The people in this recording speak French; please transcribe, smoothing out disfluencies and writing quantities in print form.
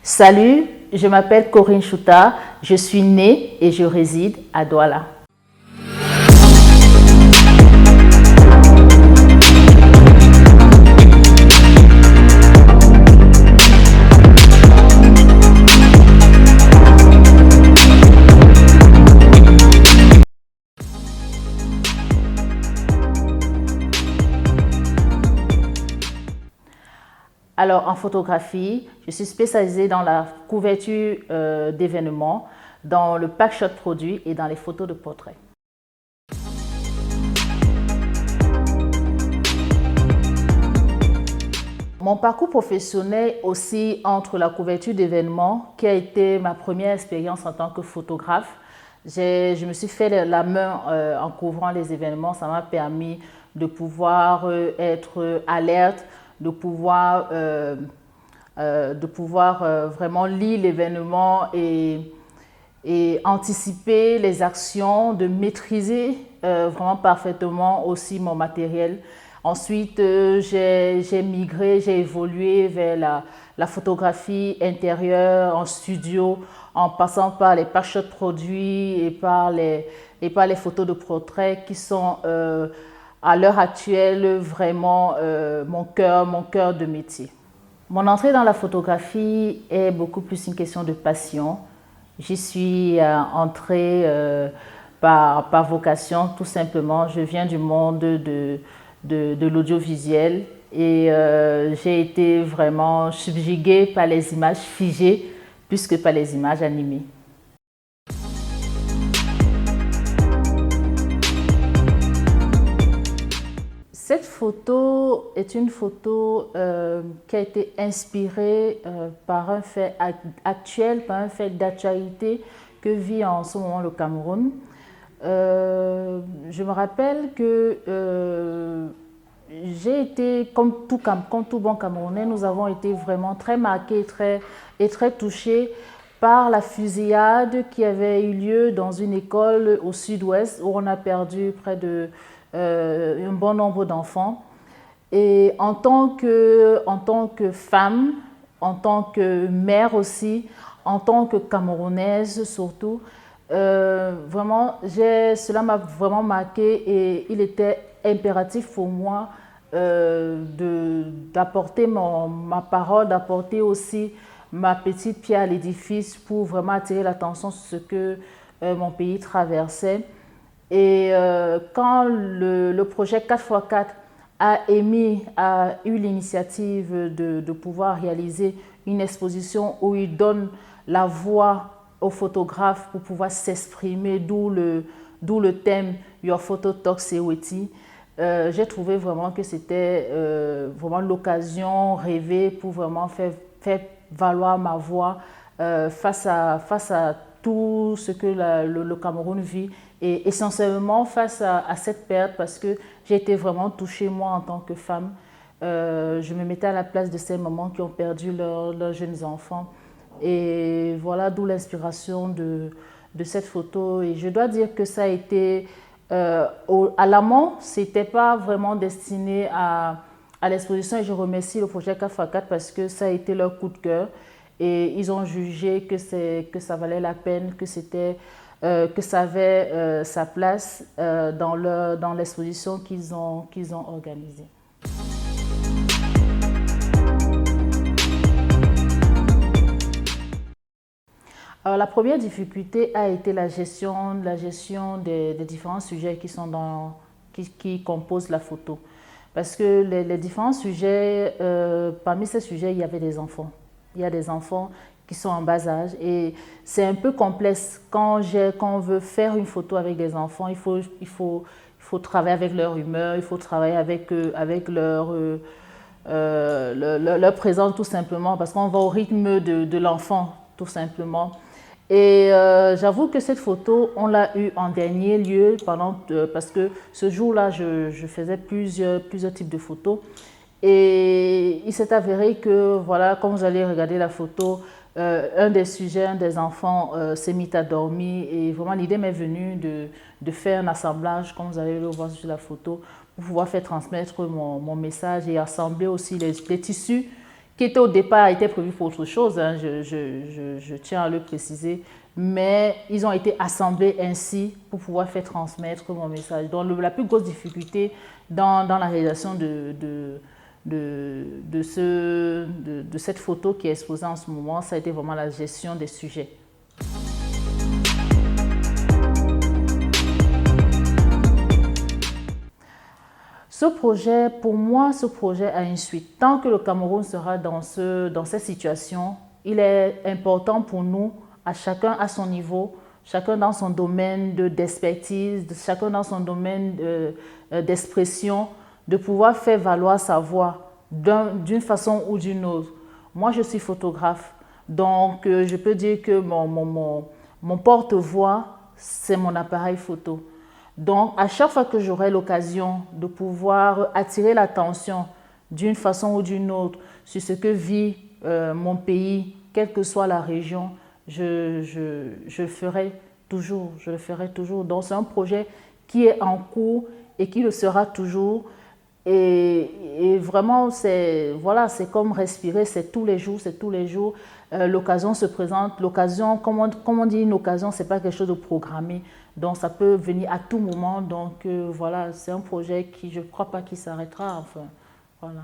Salut, je m'appelle Corinne Chouta, je suis née et je réside à Douala. Alors, en photographie, je suis spécialisée dans la couverture d'événements, dans le packshot produit et dans les photos de portrait. Mon parcours professionnel aussi entre la couverture d'événements, qui a été ma première expérience en tant que photographe. Je me suis fait la main en couvrant les événements. Ça m'a permis de pouvoir être alerte, de pouvoir vraiment lire l'événement et anticiper les actions, de maîtriser vraiment parfaitement aussi mon matériel. Ensuite, j'ai migré, j'ai évolué vers la photographie intérieure, en studio, en passant par les packshots produits et par les photos de portrait qui sont à l'heure actuelle vraiment mon cœur de métier. Mon entrée dans la photographie est beaucoup plus une question de passion. J'y suis entrée par vocation, tout simplement. Je viens du monde de l'audiovisuel et j'ai été vraiment subjuguée par les images figées plus que par les images animées. Cette photo est une photo qui a été inspirée par un fait actuel, par un fait d'actualité que vit en ce moment le Cameroun. Je me rappelle que j'ai été, comme tout bon Camerounais, nous avons été vraiment très marqués et très touchés par la fusillade qui avait eu lieu dans une école au sud-ouest où on a perdu près de un bon nombre d'enfants. Et en tant que femme, en tant que mère aussi, en tant que Camerounaise surtout, vraiment, cela m'a vraiment marqué et il était impératif pour moi d'apporter ma parole, d'apporter aussi ma petite pierre à l'édifice pour vraiment attirer l'attention sur ce que mon pays traversait. Et quand le projet 4x4 a eu l'initiative de pouvoir réaliser une exposition où il donne la voix aux photographes pour pouvoir s'exprimer, d'où le thème Your Photo Talks Seweti, j'ai trouvé vraiment que c'était vraiment l'occasion rêvée pour vraiment faire valoir ma voix face à tout ce que le Cameroun vit et essentiellement face à cette perte parce que j'ai été vraiment touchée moi en tant que femme. Je me mettais à la place de ces mamans qui ont perdu leurs jeunes enfants et voilà d'où l'inspiration de cette photo et je dois dire que ça a été à l'amont, c'était pas vraiment destiné à l'exposition et je remercie le projet 4x4 parce que ça a été leur coup de cœur et ils ont jugé que ça valait la peine, que ça avait sa place dans l'exposition qu'ils ont organisée. Alors, la première difficulté a été la gestion des différents sujets qui composent la photo. Parce que les différents sujets, parmi ces sujets, il y avait des enfants. Il y a des enfants qui sont en bas âge et c'est un peu complexe. Quand on veut faire une photo avec des enfants, il faut travailler avec leur humeur, il faut travailler avec leur présence tout simplement parce qu'on va au rythme de l'enfant tout simplement. Et j'avoue que cette photo, on l'a eue en dernier lieu parce que ce jour-là, je faisais plusieurs types de photos. Et il s'est avéré que, voilà, quand vous allez regarder la photo, un des enfants s'est mis à dormir et vraiment l'idée m'est venue de faire un assemblage, comme vous allez le voir sur la photo, pour pouvoir faire transmettre mon message et assembler aussi les tissus qui était au départ était prévu pour autre chose, hein, je tiens à le préciser, mais ils ont été assemblés ainsi pour pouvoir faire transmettre mon message. Donc la plus grosse difficulté dans la réalisation de cette photo qui est exposée en ce moment, ça a été vraiment la gestion des sujets. Ce projet, pour moi, ce projet a une suite. Tant que le Cameroun sera dans cette situation, il est important pour nous, à chacun à son niveau, chacun dans son domaine d'expertise, chacun dans son domaine d'expression, de pouvoir faire valoir sa voix d'une façon ou d'une autre. Moi, je suis photographe, donc je peux dire que mon porte-voix, c'est mon appareil photo. Donc, à chaque fois que j'aurai l'occasion de pouvoir attirer l'attention d'une façon ou d'une autre sur ce que vit mon pays, quelle que soit la région, je le ferai toujours. Je le ferai toujours. Donc, c'est un projet qui est en cours et qui le sera toujours. Et vraiment, c'est comme respirer, c'est tous les jours, c'est tous les jours. L'occasion se présente. L'occasion, comme on dit, une occasion, ce n'est pas quelque chose de programmé. Donc, ça peut venir à tout moment. Donc, voilà, c'est un projet qui, je ne crois pas qu'il s'arrêtera. Enfin, voilà.